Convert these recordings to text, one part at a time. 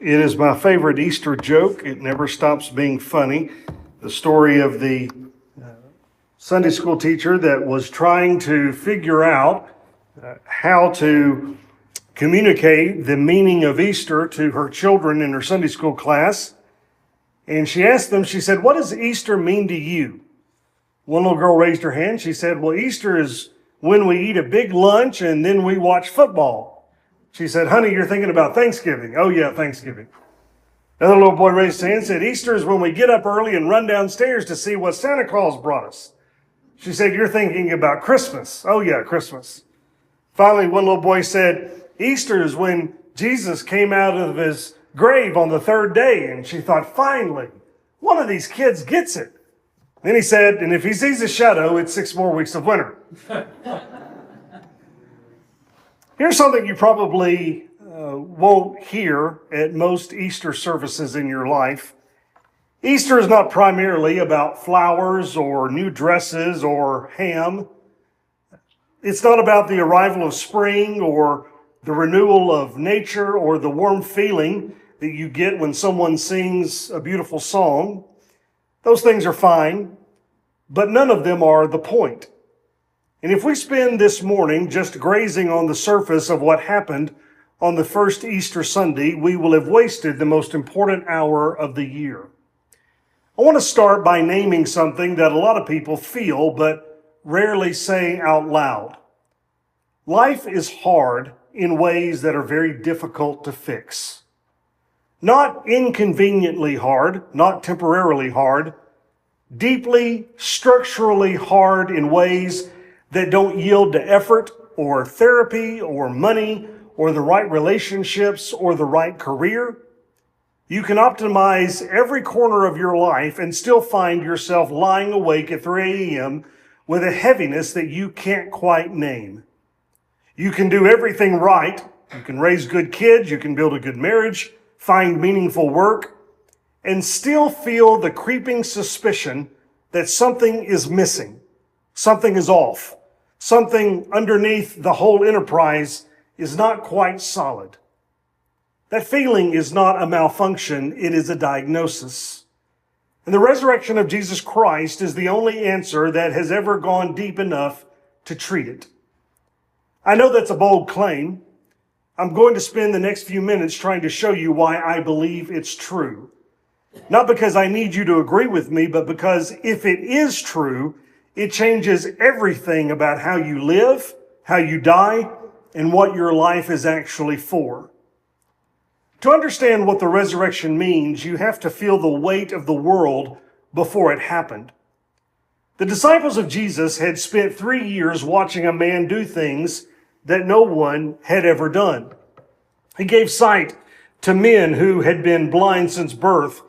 It is my favorite Easter joke. It never stops being funny. The story of the Sunday school teacher that was trying to figure out how to communicate the meaning of Easter to her children in her Sunday school class. And she asked them, she said, "What does Easter mean to you?" One little girl raised her hand. She said, "Well, Easter is when we eat a big lunch and then we watch football." She said, "Honey, you're thinking about Thanksgiving." "Oh yeah, Thanksgiving." Another little boy raised his hand and said, "Easter is when we get up early and run downstairs to see what Santa Claus brought us." She said, "You're thinking about Christmas." "Oh yeah, Christmas." Finally, one little boy said, "Easter is when Jesus came out of his grave on the third day." And she thought, finally, one of these kids gets it. Then he said, "And if he sees a shadow, it's 6 more weeks of winter." Here's something you probably won't hear at most Easter services in your life. Easter is not primarily about flowers or new dresses or ham. It's not about the arrival of spring or the renewal of nature or the warm feeling that you get when someone sings a beautiful song. Those things are fine, but none of them are the point. And if we spend this morning just grazing on the surface of what happened on the first Easter Sunday, we will have wasted the most important hour of the year. I want to start by naming something that a lot of people feel but rarely say out loud. Life is hard in ways that are very difficult to fix. Not inconveniently hard, not temporarily hard, deeply structurally hard in ways that don't yield to effort or therapy or money or the right relationships or the right career. You can optimize every corner of your life and still find yourself lying awake at 3 a.m. with a heaviness that you can't quite name. You can do everything right. You can raise good kids, you can build a good marriage, find meaningful work, and still feel the creeping suspicion that something is missing, something is off. Something underneath the whole enterprise is not quite solid. That feeling is not a malfunction, it is a diagnosis. And the resurrection of Jesus Christ is the only answer that has ever gone deep enough to treat it. I know that's a bold claim. I'm going to spend the next few minutes trying to show you why I believe it's true. Not because I need you to agree with me, but because if it is true, it changes everything about how you live, how you die, and what your life is actually for. To understand what the resurrection means, you have to feel the weight of the world before it happened. The disciples of Jesus had spent 3 years watching a man do things that no one had ever done. He gave sight to men who had been blind since birth.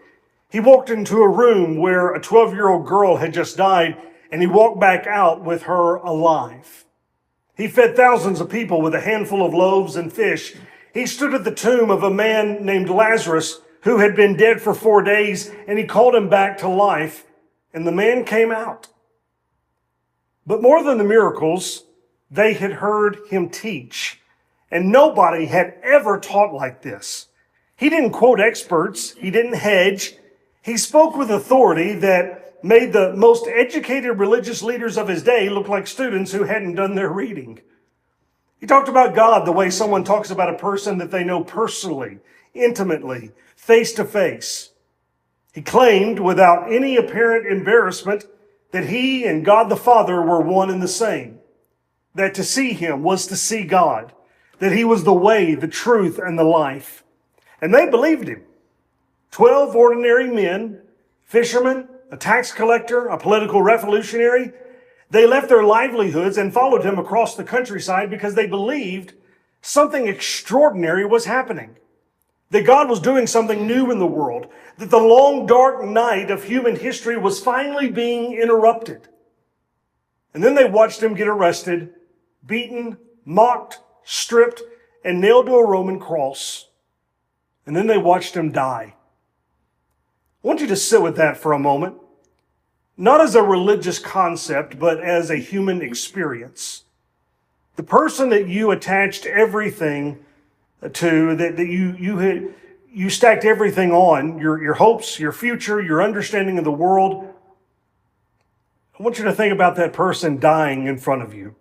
He walked into a room where a 12-year-old girl had just died, and he walked back out with her alive. He fed thousands of people with a handful of loaves and fish. He stood at the tomb of a man named Lazarus who had been dead for 4 days, and he called him back to life, and the man came out. But more than the miracles, they had heard him teach, and nobody had ever taught like this. He didn't quote experts. He didn't hedge. He spoke with authority that made the most educated religious leaders of his day look like students who hadn't done their reading. He talked about God the way someone talks about a person that they know personally, intimately, face to face. He claimed without any apparent embarrassment that he and God the Father were one and the same, that to see him was to see God, that he was the way, the truth, and the life. And they believed him. 12 ordinary men, fishermen, a tax collector, a political revolutionary. They left their livelihoods and followed him across the countryside because they believed something extraordinary was happening. That God was doing something new in the world. That the long, dark night of human history was finally being interrupted. And then they watched him get arrested, beaten, mocked, stripped, and nailed to a Roman cross. And then they watched him die. I want you to sit with that for a moment. Not as a religious concept, but as a human experience. The person that you attached everything to, that you stacked everything on, your hopes, your future, your understanding of the world. I want you to think about that person dying in front of you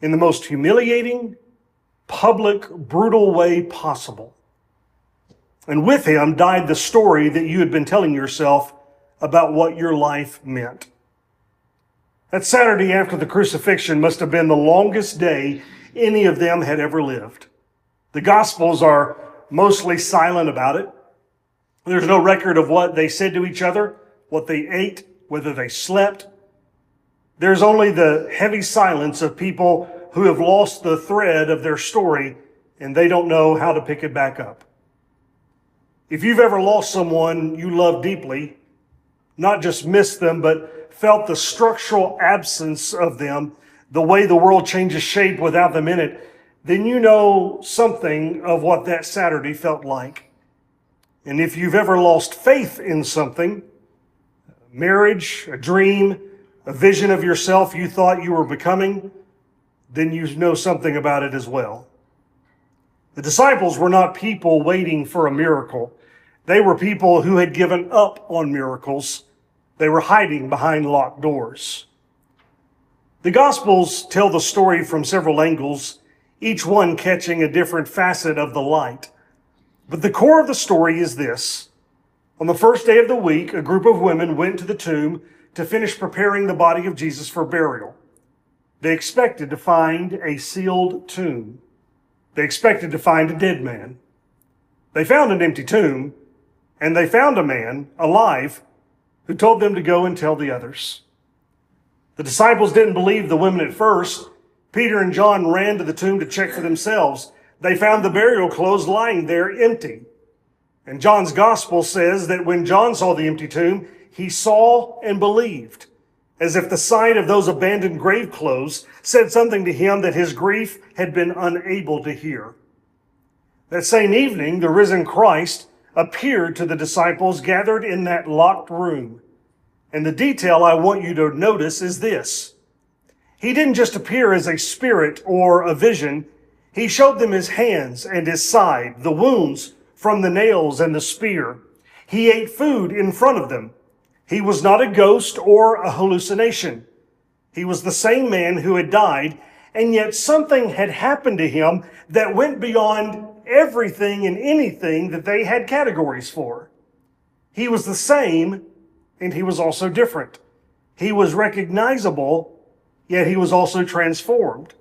in the most humiliating, public, brutal way possible. And with him died the story that you had been telling yourself about what your life meant. That Saturday after the crucifixion must have been the longest day any of them had ever lived. The Gospels are mostly silent about it. There's no record of what they said to each other, what they ate, whether they slept. There's only the heavy silence of people who have lost the thread of their story and they don't know how to pick it back up. If you've ever lost someone you love deeply, not just missed them, but felt the structural absence of them, the way the world changes shape without them in it, then you know something of what that Saturday felt like. And if you've ever lost faith in something, marriage, a dream, a vision of yourself you thought you were becoming, then you know something about it as well. The disciples were not people waiting for a miracle. They were people who had given up on miracles. They were hiding behind locked doors. The Gospels tell the story from several angles, each one catching a different facet of the light. But the core of the story is this. On the first day of the week, a group of women went to the tomb to finish preparing the body of Jesus for burial. They expected to find a sealed tomb. They expected to find a dead man. They found an empty tomb, and they found a man alive who told them to go and tell the others. The disciples didn't believe the women at first. Peter and John ran to the tomb to check for themselves. They found the burial clothes lying there empty. And John's gospel says that when John saw the empty tomb, he saw and believed, as if the sight of those abandoned grave clothes said something to him that his grief had been unable to hear. That same evening, the risen Christ appeared to the disciples gathered in that locked room. And the detail I want you to notice is this. He didn't just appear as a spirit or a vision. He showed them his hands and his side, the wounds from the nails and the spear. He ate food in front of them. He was not a ghost or a hallucination. He was the same man who had died, and yet something had happened to him that went beyond everything and anything that they had categories for. He was the same, and he was also different. He was recognizable, yet he was also transformed.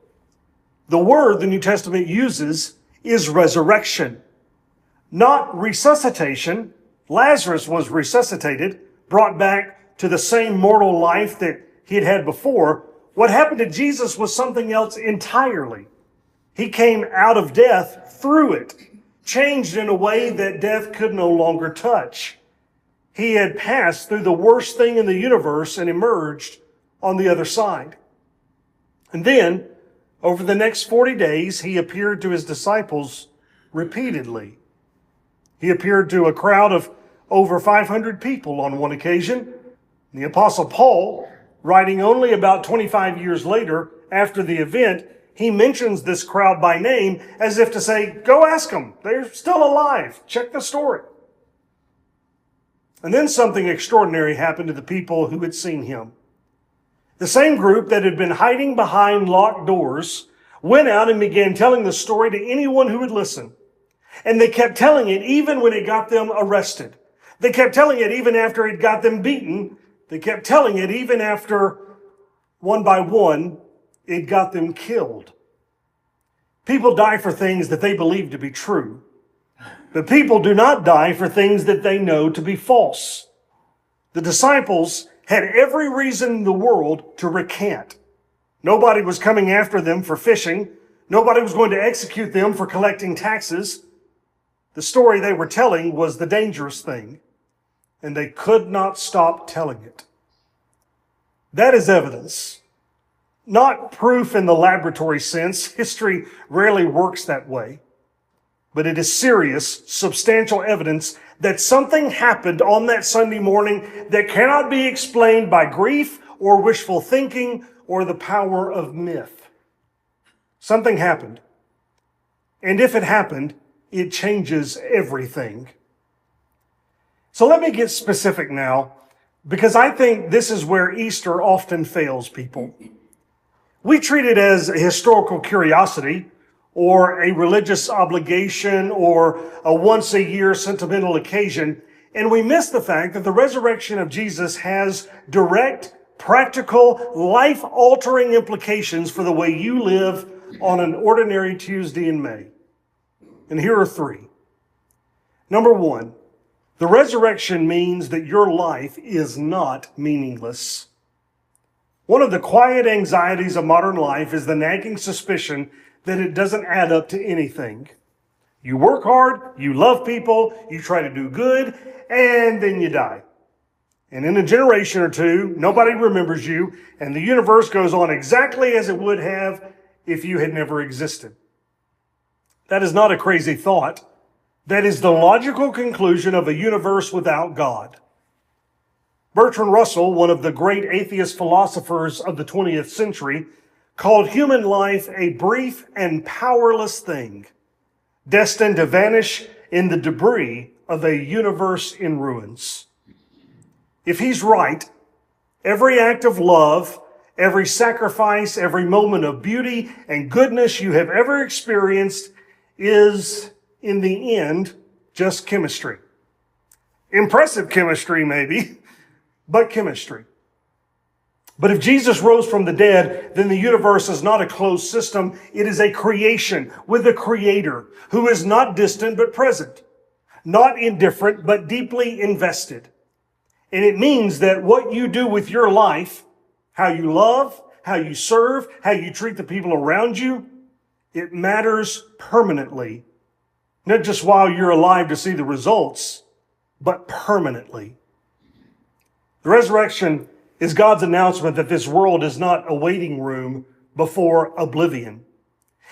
The word the New Testament uses is resurrection, not resuscitation. Lazarus was resuscitated, brought back to the same mortal life that he had had before. What happened to Jesus was something else entirely. He came out of death through it, changed in a way that death could no longer touch. He had passed through the worst thing in the universe and emerged on the other side. And then, over the next 40 days, he appeared to his disciples repeatedly. He appeared to a crowd of over 500 people on one occasion. The Apostle Paul, writing only about 25 years later after the event, he mentions this crowd by name as if to say, go ask them. They're still alive. Check the story. And then something extraordinary happened to the people who had seen him. The same group that had been hiding behind locked doors went out and began telling the story to anyone who would listen. And they kept telling it even when it got them arrested. They kept telling it even after it got them beaten. They kept telling it even after, one by one, it got them killed. People die for things that they believe to be true. But people do not die for things that they know to be false. The disciples had every reason in the world to recant. Nobody was coming after them for fishing. Nobody was going to execute them for collecting taxes. The story they were telling was the dangerous thing, and they could not stop telling it. That is evidence. Not proof in the laboratory sense. History rarely works that way. But it is serious, substantial evidence that something happened on that Sunday morning that cannot be explained by grief or wishful thinking or the power of myth. Something happened. And if it happened, it changes everything. So let me get specific now, because I think this is where Easter often fails people. We treat it as a historical curiosity or a religious obligation or a once-a-year sentimental occasion, and we miss the fact that the resurrection of Jesus has direct, practical, life-altering implications for the way you live on an ordinary Tuesday in May. And here are three. Number one, the resurrection means that your life is not meaningless. One of the quiet anxieties of modern life is the nagging suspicion that it doesn't add up to anything. You work hard, you love people, you try to do good, and then you die. And in a generation or two, nobody remembers you, and the universe goes on exactly as it would have if you had never existed. That is not a crazy thought. That is the logical conclusion of a universe without God. Bertrand Russell, one of the great atheist philosophers of the 20th century, called human life a brief and powerless thing, destined to vanish in the debris of a universe in ruins. If he's right, every act of love, every sacrifice, every moment of beauty and goodness you have ever experienced is, in the end, just chemistry. Impressive chemistry, maybe, but chemistry. But if Jesus rose from the dead, then the universe is not a closed system. It is a creation with a creator who is not distant but present, not indifferent but deeply invested. And it means that what you do with your life, how you love, how you serve, how you treat the people around you, it matters permanently. Not just while you're alive to see the results, but permanently. The resurrection is God's announcement that this world is not a waiting room before oblivion.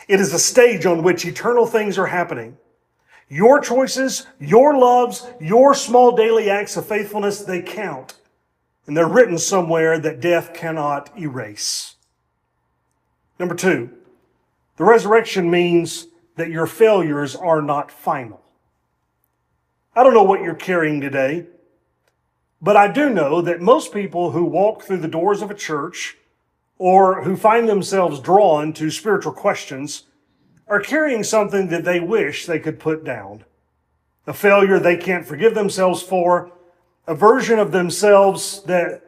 It is a stage on which eternal things are happening. Your choices, your loves, your small daily acts of faithfulness, they count. And they're written somewhere that death cannot erase. Number two, the resurrection means that your failures are not final. I don't know what you're carrying today, but I do know that most people who walk through the doors of a church or who find themselves drawn to spiritual questions are carrying something that they wish they could put down. A failure they can't forgive themselves for, a version of themselves that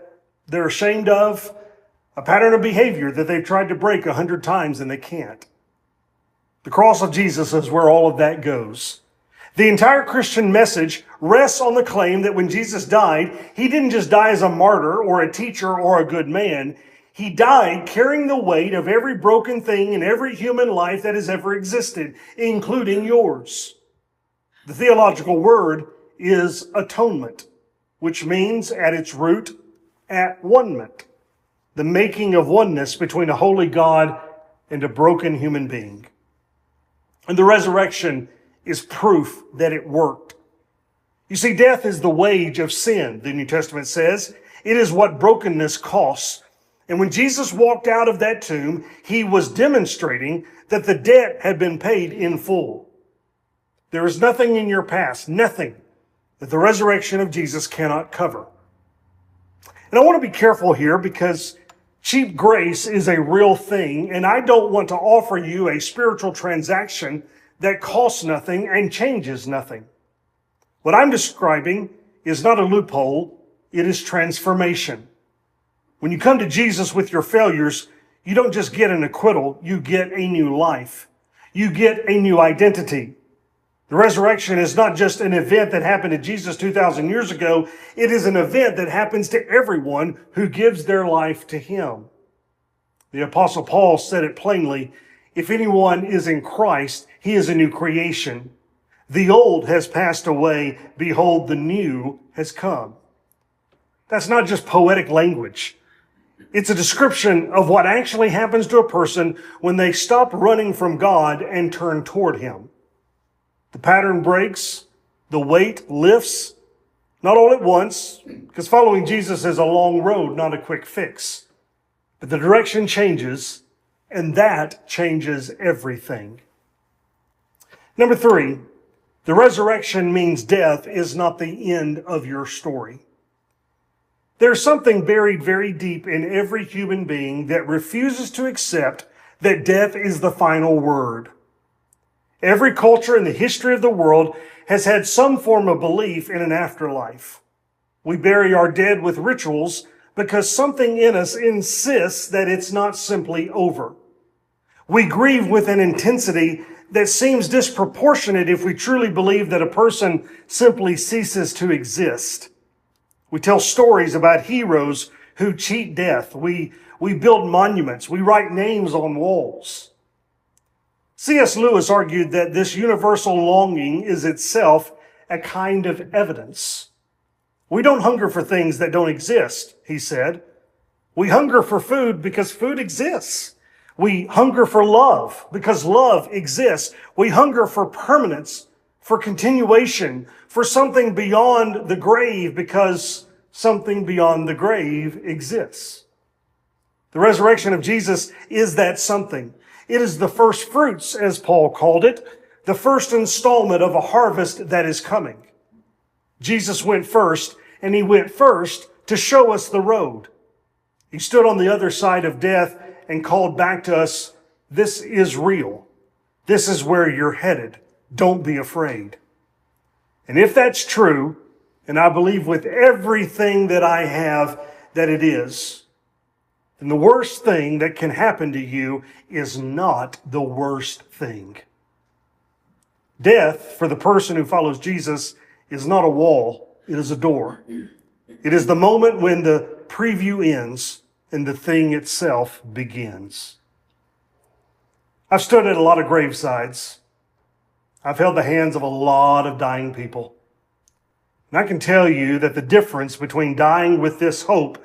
they're ashamed of, a pattern of behavior that they've tried to break 100 times and they can't. The cross of Jesus is where all of that goes. The entire Christian message rests on the claim that when Jesus died, he didn't just die as a martyr or a teacher or a good man. He died carrying the weight of every broken thing in every human life that has ever existed, including yours. The theological word is atonement, which means at its root, at-one-ment, the making of oneness between a holy God and a broken human being. And the resurrection is proof that it worked. You see, death is the wage of sin, the New Testament says. It is what brokenness costs. And when Jesus walked out of that tomb, he was demonstrating that the debt had been paid in full. There is nothing in your past, nothing that the resurrection of Jesus cannot cover. And I want to be careful here because cheap grace is a real thing, and I don't want to offer you a spiritual transaction that costs nothing and changes nothing. What I'm describing is not a loophole, it is transformation. When you come to Jesus with your failures, you don't just get an acquittal, you get a new life. You get a new identity. The resurrection is not just an event that happened to Jesus 2,000 years ago. It is an event that happens to everyone who gives their life to him. The Apostle Paul said it plainly, if anyone is in Christ, he is a new creation. The old has passed away. Behold, the new has come. That's not just poetic language. It's a description of what actually happens to a person when they stop running from God and turn toward him. The pattern breaks, the weight lifts, not all at once, because following Jesus is a long road, not a quick fix. But the direction changes, and that changes everything. Number three, The resurrection means death is not the end of your story. There's something buried very deep in every human being that refuses to accept that death is the final word. Every culture in the history of the world has had some form of belief in an afterlife. We bury our dead with rituals because something in us insists that it's not simply over. We grieve with an intensity that seems disproportionate if we truly believe that a person simply ceases to exist. We tell stories about heroes who cheat death. We build monuments. We write names on walls. C.S. Lewis argued that this universal longing is itself a kind of evidence. We don't hunger for things that don't exist, he said. We hunger for food because food exists. We hunger for love because love exists. We hunger for permanence, for continuation, for something beyond the grave because something beyond the grave exists. The resurrection of Jesus is that something. It is the first fruits, as Paul called it, the first installment of a harvest that is coming. Jesus went first, and he went first to show us the road. He stood on the other side of death and called back to us, this is real. This is where you're headed. Don't be afraid. And if that's true, and I believe with everything that I have that it is, then the worst thing that can happen to you is not the worst thing. Death, for the person who follows Jesus, is not a wall, it is a door. It is the moment when the preview ends and the thing itself begins. I've stood at a lot of gravesides. I've held the hands of a lot of dying people. And I can tell you that the difference between dying with this hope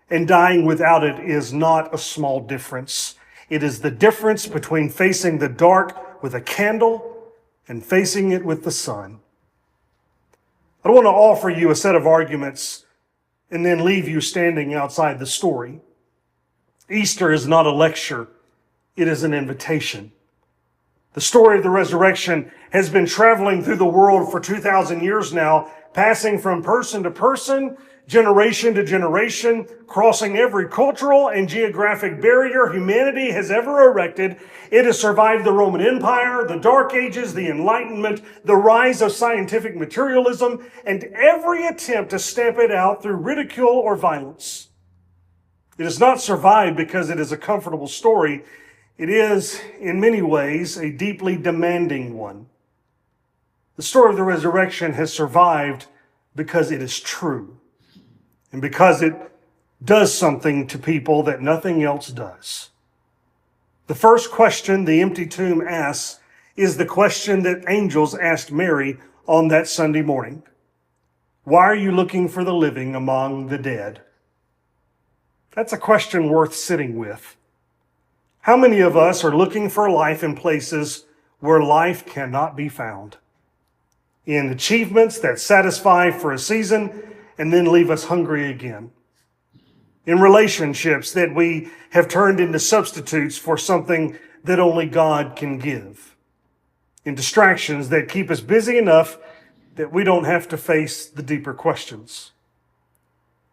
and dying without it is not a small difference. It is the difference between facing the dark with a candle and facing it with the sun. I don't want to offer you a set of arguments and then leave you standing outside the story. Easter is not a lecture. It is an invitation. The story of the resurrection has been traveling through the world for 2,000 years now, passing from person to person, generation to generation, crossing every cultural and geographic barrier humanity has ever erected. It has survived the Roman Empire, the Dark Ages, the Enlightenment, the rise of scientific materialism, and every attempt to stamp it out through ridicule or violence. It has not survived because it is a comfortable story. It is, in many ways, a deeply demanding one. The story of the resurrection has survived because it is true. And because it does something to people that nothing else does. The first question the empty tomb asks is the question that angels asked Mary on that Sunday morning. Why are you looking for the living among the dead? That's a question worth sitting with. How many of us are looking for life in places where life cannot be found? In achievements that satisfy for a season and then leave us hungry again. In relationships that we have turned into substitutes for something that only God can give. In distractions that keep us busy enough that we don't have to face the deeper questions.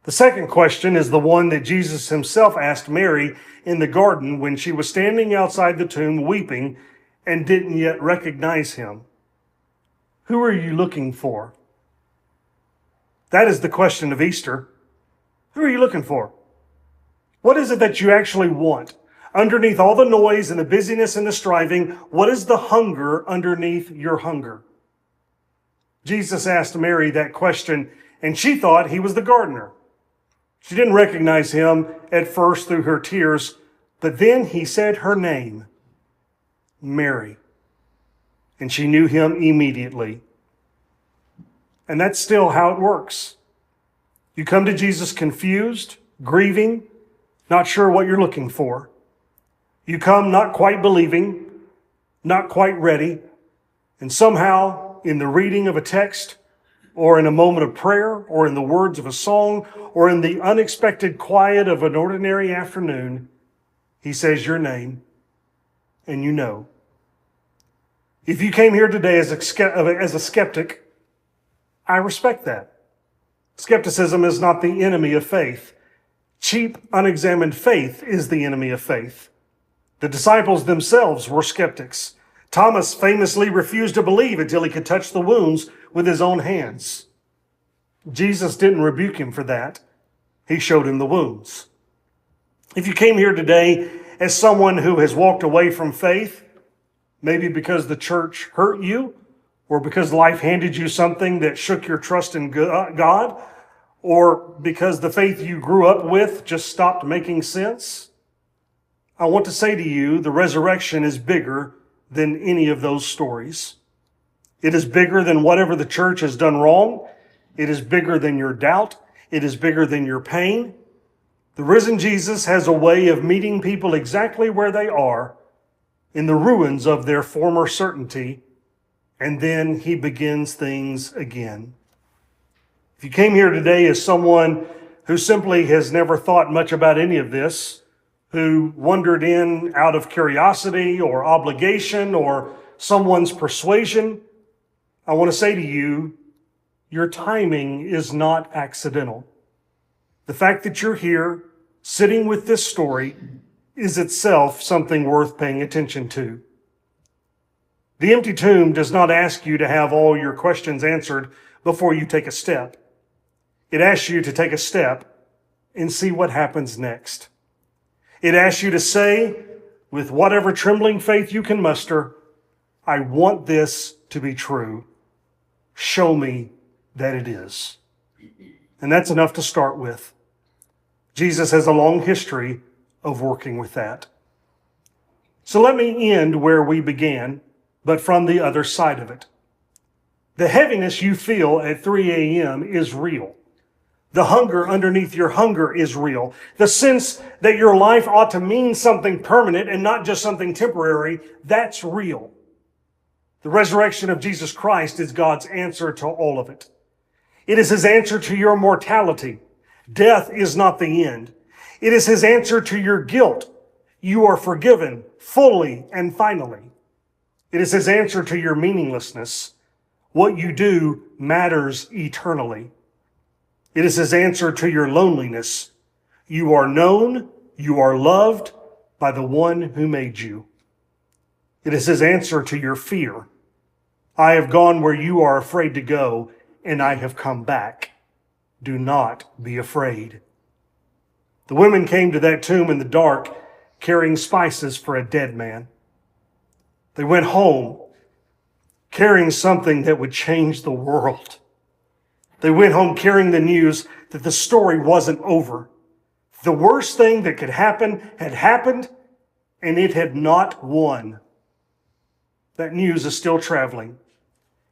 The second question is the one that Jesus himself asked Mary in the garden when she was standing outside the tomb weeping and didn't yet recognize him. Who are you looking for? That is the question of Easter. Who are you looking for? What is it that you actually want? Underneath all the noise and the busyness and the striving, what is the hunger underneath your hunger? Jesus asked Mary that question, and she thought he was the gardener. She didn't recognize him at first through her tears, but then he said her name, Mary. And she knew him immediately. And that's still how it works. You come to Jesus confused, grieving, not sure what you're looking for. You come not quite believing, not quite ready, and somehow in the reading of a text, or in a moment of prayer, or in the words of a song, or in the unexpected quiet of an ordinary afternoon, he says your name, and you know. If you came here today as a skeptic, I respect that. Skepticism is not the enemy of faith. Cheap, unexamined faith is the enemy of faith. The disciples themselves were skeptics. Thomas famously refused to believe until he could touch the wounds with his own hands. Jesus didn't rebuke him for that. He showed him the wounds. If you came here today as someone who has walked away from faith, maybe because the church hurt you, or because life handed you something that shook your trust in God, or because the faith you grew up with just stopped making sense, I want to say to you, the resurrection is bigger than any of those stories. It is bigger than whatever the church has done wrong. It is bigger than your doubt. It is bigger than your pain. The risen Jesus has a way of meeting people exactly where they are, in the ruins of their former certainty, and then he begins things again. If you came here today as someone who simply has never thought much about any of this, who wandered in out of curiosity or obligation or someone's persuasion, I want to say to you, your timing is not accidental. The fact that you're here, sitting with this story, is itself something worth paying attention to. The empty tomb does not ask you to have all your questions answered before you take a step. It asks you to take a step and see what happens next. It asks you to say, with whatever trembling faith you can muster, I want this to be true. Show me that it is. And that's enough to start with. Jesus has a long history of working with that. So let me end where we began, but from the other side of it. The heaviness you feel at 3 a.m. is real. The hunger underneath your hunger is real. The sense that your life ought to mean something permanent and not just something temporary, that's real. The resurrection of Jesus Christ is God's answer to all of it. It is his answer to your mortality. Death is not the end. It is his answer to your guilt. You are forgiven fully and finally. It is his answer to your meaninglessness. What you do matters eternally. It is his answer to your loneliness. You are known, you are loved by the one who made you. It is his answer to your fear. I have gone where you are afraid to go, and I have come back. Do not be afraid. The women came to that tomb in the dark, carrying spices for a dead man. They went home carrying something that would change the world. They went home carrying the news that the story wasn't over. The worst thing that could happen had happened, and it had not won. That news is still traveling.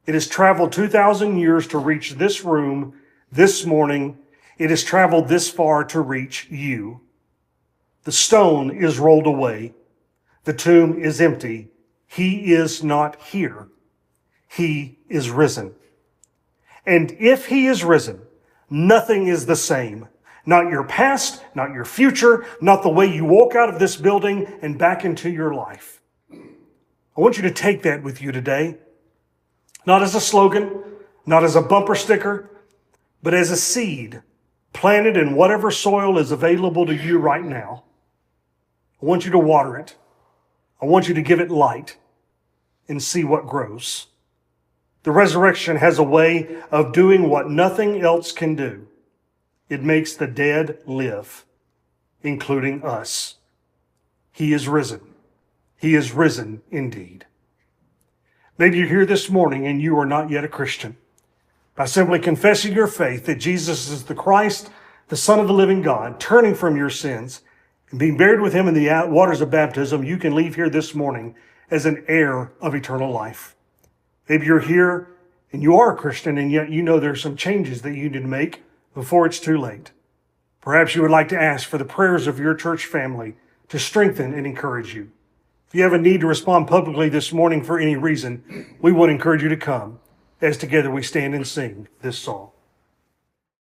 It has traveled 2,000 years to reach this room this morning. It has traveled this far to reach you. The stone is rolled away. The tomb is empty. He is not here. He is risen. And if he is risen, nothing is the same. Not your past, not your future, not the way you walk out of this building and back into your life. I want you to take that with you today. Not as a slogan, not as a bumper sticker, but as a seed planted in whatever soil is available to you right now. I want you to water it. I want you to give it light and see what grows. The resurrection has a way of doing what nothing else can do. It makes the dead live, including us. He is risen. He is risen indeed. Maybe you're here this morning and you are not yet a Christian. By simply confessing your faith that Jesus is the Christ, the Son of the living God, turning from your sins and being buried with him in the waters of baptism, you can leave here this morning as an heir of eternal life. Maybe you're here and you are a Christian, and yet you know there's some changes that you need to make before it's too late. Perhaps you would like to ask for the prayers of your church family to strengthen and encourage you. If you have a need to respond publicly this morning for any reason, we would encourage you to come as together we stand and sing this song.